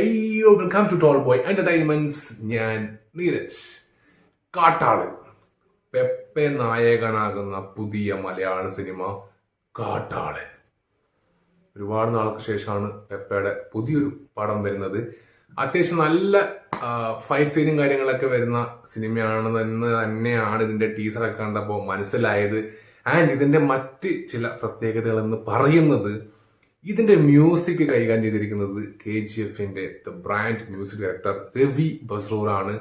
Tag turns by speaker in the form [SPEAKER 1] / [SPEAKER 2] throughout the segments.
[SPEAKER 1] അയ്യോ welcome to Tall Boy Entertainments. ഞാൻ നീരജ്. കാട്ടാളൻ പെപ്പെ നായകനാകുന്ന പുതിയ മലയാള സിനിമ കാട്ടാളൻ. ഒരുപാട് നാൾക്ക് ശേഷമാണ് പെപ്പയുടെ പുതിയൊരു പടം വരുന്നത്. അത്യാവശ്യം നല്ല ഫൈറ്റ് സീനും കാര്യങ്ങളൊക്കെ വരുന്ന സിനിമയാണെന്ന് തന്നെയാണ് ഇതിന്റെ ടീസറൊക്കെ കണ്ടപ്പോൾ മനസ്സിലായത്. ആൻഡ് ഇതിന്റെ മറ്റ് ചില പ്രത്യേകതകൾ എന്ന് പറയുന്നത് ഇതിന്റെ മ്യൂസിക് കൈകാര്യം ചെയ്തിരിക്കുന്നത് KGFന്റെ the brand music director Ravi Basrur ആണ്.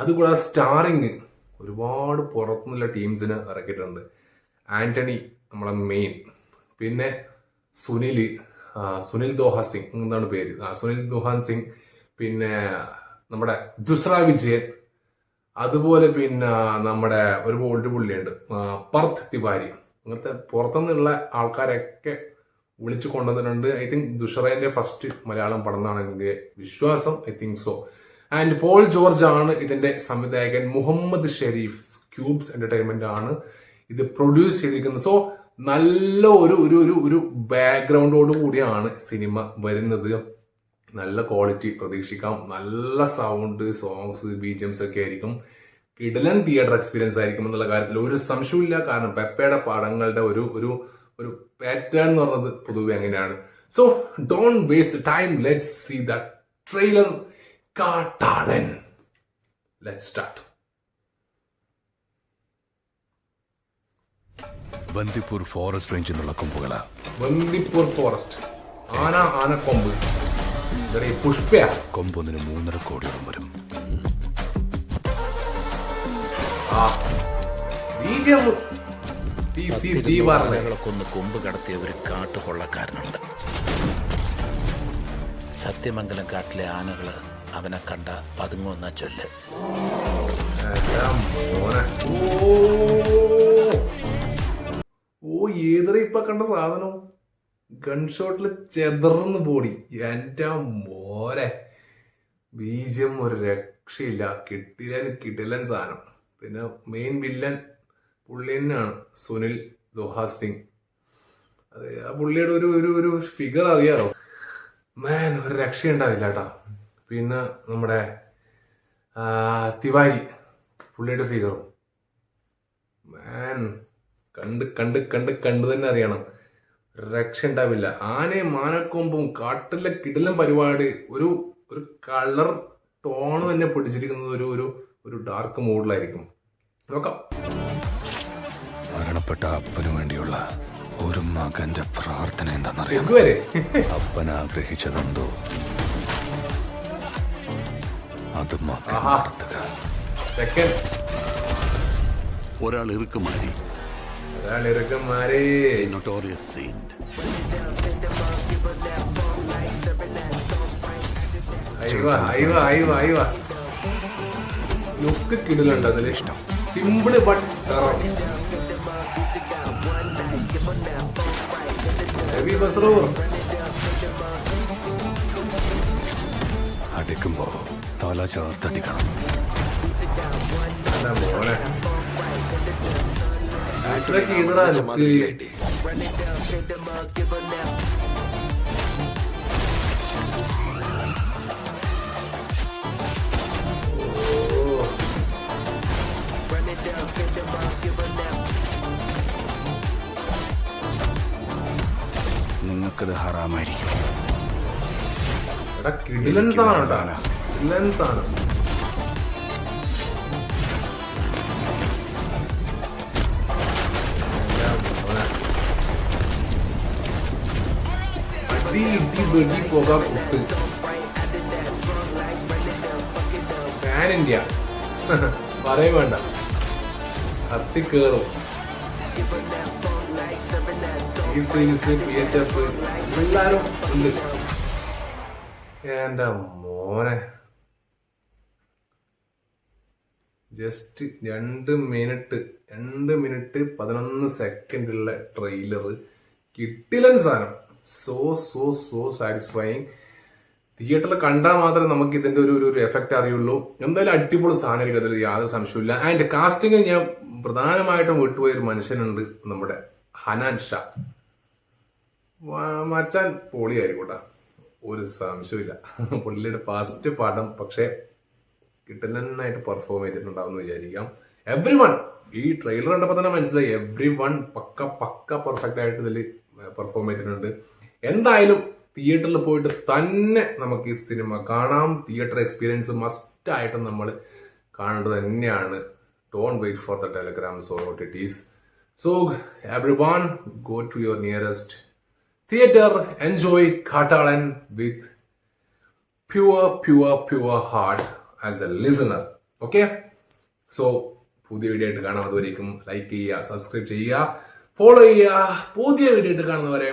[SPEAKER 1] അതുകൂടാതെ സ്റ്റാറിങ് ഒരുപാട് പുറത്തുനിന്നുള്ള ടീംസിന് ഇറക്കിയിട്ടുണ്ട്. ആന്റണി നമ്മളെ മെയിൻ, പിന്നെ സുനിൽ ദോഹ സിംഗ് എന്താണ് പേര്, സുനിൽ ദോഹാൻ സിംഗ്, പിന്നെ നമ്മുടെ ദുസ്ര വിജയൻ, അതുപോലെ പിന്നെ നമ്മുടെ ഒരു പുള്ളിയുണ്ട് പർത്ത് തിവാരി. അങ്ങനത്തെ പുറത്തുനിന്നുള്ള ആൾക്കാരൊക്കെ വിളിച്ചു കൊണ്ടുവന്നിട്ടുണ്ട്. ഐ തിങ്ക് ദുഷറേന്റെ ഫസ്റ്റ് മലയാളം പടം എന്നാണ് എൻ്റെ വിശ്വാസം. I think so. And Paul George ആണ് ഇതിന്റെ സംവിധായകൻ. മുഹമ്മദ് ഷെരീഫ് ക്യൂബ്സ് എന്റർടൈൻമെന്റ് ആണ് ഇത് പ്രൊഡ്യൂസ് ചെയ്തിരിക്കുന്നത്. സോ നല്ല ഒരു ബാക്ക്ഗ്രൗണ്ടോട് കൂടിയാണ് സിനിമ വരുന്നത്. നല്ല ക്വാളിറ്റി പ്രതീക്ഷിക്കാം. നല്ല സൗണ്ട്, സോങ്സ്, BGMs ഒക്കെ ആയിരിക്കും. കിടിലൻ തിയേറ്റർ എക്സ്പീരിയൻസ് ആയിരിക്കും എന്നുള്ള കാര്യത്തിൽ ഒരു സംശയമില്ല. കാരണം പെപ്പയുടെ പടങ്ങളുടെ ഒരു പാറ്റേൺ എന്ന് പറയുന്നത് പൊതുവെ അങ്ങനെയാണ്. So don't waste time, let's see the trailer Kattalan. Let's start.
[SPEAKER 2] Bandipur forest റേഞ്ചിൽ നിന്നുള്ള കൊമ്പുകളാ.
[SPEAKER 1] ബന്ദിപ്പൂർ ഫോറസ്റ്റ് ആനക്കൊമ്പ് പുഷ്പയാ.
[SPEAKER 2] കൊമ്പൊന്നിന് 3.5 കോടിയോളം വരും.
[SPEAKER 3] കൊന്ന് കൊമ്പ് കടത്തിയ ഒരു കാട്ടുകൊള്ളക്കാരനുണ്ട്. സത്യമംഗലം കാട്ടിലെ ആനകള് അവനെ കണ്ട പതുങ്ങുന്ന ചൊല്ല്.
[SPEAKER 1] ഏതൊരു ഇപ്പൊ കണ്ട സാധനം ഗൺഷോട്ടില് ചെതറുന്ന് ബോഡി. എന്റെ മോനെ BGM ഒരു രക്ഷയില്ല. കിട്ടിലൻ സാധനം. പിന്നെ മെയിൻ വില്ലൻ പുള്ളി തന്നെയാണ് സുനിൽ ദോഹാ സിംഗ്. അതെ, ആ പുള്ളിയുടെ ഒരു ഫിഗർ അറിയാലോ. മാൻ ഒരു രക്ഷയുണ്ടാവില്ല കേട്ടാ. പിന്നെ നമ്മുടെ തിവാരി പുള്ളിയുടെ ഫിഗറും മാൻ കണ്ട് തന്നെ അറിയണം. രക്ഷ ഉണ്ടാവില്ല. ആനയും മാനക്കൊമ്പും കാട്ടിലെ കിടിലം പരിപാടി. ഒരു കളർ ടോണ് തന്നെ പിടിച്ചിരിക്കുന്നത് ഒരു ഡാർക്ക് മൂഡിലായിരിക്കും. നോക്കാം.
[SPEAKER 2] മരണപ്പെട്ട അപ്പന് വേണ്ടിയുള്ള ഒരു മകന്റെ പ്രാർത്ഥന എന്താണെന്നറിയാം. അപ്പൻ ആഗ്രഹിച്ചതെന്തോ അത് മകൻ നടത്തുക. ഒരാൾ ഇറുക്കുമാരി, notorious saint.
[SPEAKER 1] ലുക്ക് കിടിലുണ്ട്. അതിൽ ഇഷ്ടം സിമ്പിള് ബട്ട് രവി ബസ്രൂർ.
[SPEAKER 2] അടിക്കുമ്പോ തല ചേർത്തടിക്കണം.
[SPEAKER 1] മോനെ
[SPEAKER 2] നിങ്ങൾക്കത് ഹറാമായിരിക്കും.
[SPEAKER 1] കിടിലൻ സാധനം. കിടിലൻ സാധനം. പാൻ ഇന്ത്യ പറയും വേണ്ട. കത്തിക്കേറും. PHF എല്ലാരും ഉണ്ട്. എന്റെ മോനെ ജസ്റ്റ് 2 മിനിറ്റ് 11 സെക്കൻഡുള്ള ട്രെയിലർ. കിട്ടിലൻ സാധനം. So satisfying. തിയേറ്ററിൽ കണ്ടാൽ മാത്രമേ നമുക്ക് ഇതിന്റെ ഒരു എഫക്റ്റ് അറിയുള്ളൂ. എന്തായാലും അടിപൊളി സാധനമായിരിക്കും, അതിൽ യാതൊരു സംശയമില്ല. ആൻഡ് കാസ്റ്റിംഗിൽ ഞാൻ പ്രധാനമായിട്ടും വിട്ടുപോയൊരു മനുഷ്യനുണ്ട്, നമ്മുടെ ഹനാൻ ഷാ. മച്ചാൻ പൊളിയായിരിക്കും കേട്ടോ. ഒരു സംശയമില്ല. പുള്ളിയുടെ ഫസ്റ്റ് പടം പക്ഷെ കിട്ടലനായിട്ട് പെർഫോം ചെയ്തിട്ടുണ്ടാവും എന്ന് വിചാരിക്കാം. എവ്രി വൺ ഈ ട്രെയിലർ കണ്ടപ്പോൾ തന്നെ മനസ്സിലായി, എവ്രി വൺ പക്ക പെർഫെക്റ്റ് ആയിട്ട് ഇതിൽ പെർഫോം ചെയ്തിട്ടുണ്ട്. എന്തായാലും തിയേറ്ററിൽ പോയിട്ട് തന്നെ നമുക്ക് ഈ സിനിമ കാണാം. തിയേറ്റർ എക്സ്പീരിയൻസ് മസ്റ്റ് ആയിട്ട് നമ്മൾ കാണേണ്ടത് തന്നെയാണ്. Don't wait for the telegrams or OTTs. So everyone, go to your nearest theater, enjoy Katalan with pure heart as a listener. Okay? So പുതിയ വീഡിയോ ആയിട്ട് കാണാം. അതുവരേക്കും ലൈക്ക് ചെയ്യുക, സബ്സ്ക്രൈബ് ചെയ്യുക, ഫോളോ ചെയ്യുക. പുതിയ വീഡിയോ ആയിട്ട് കാണുന്നവരെ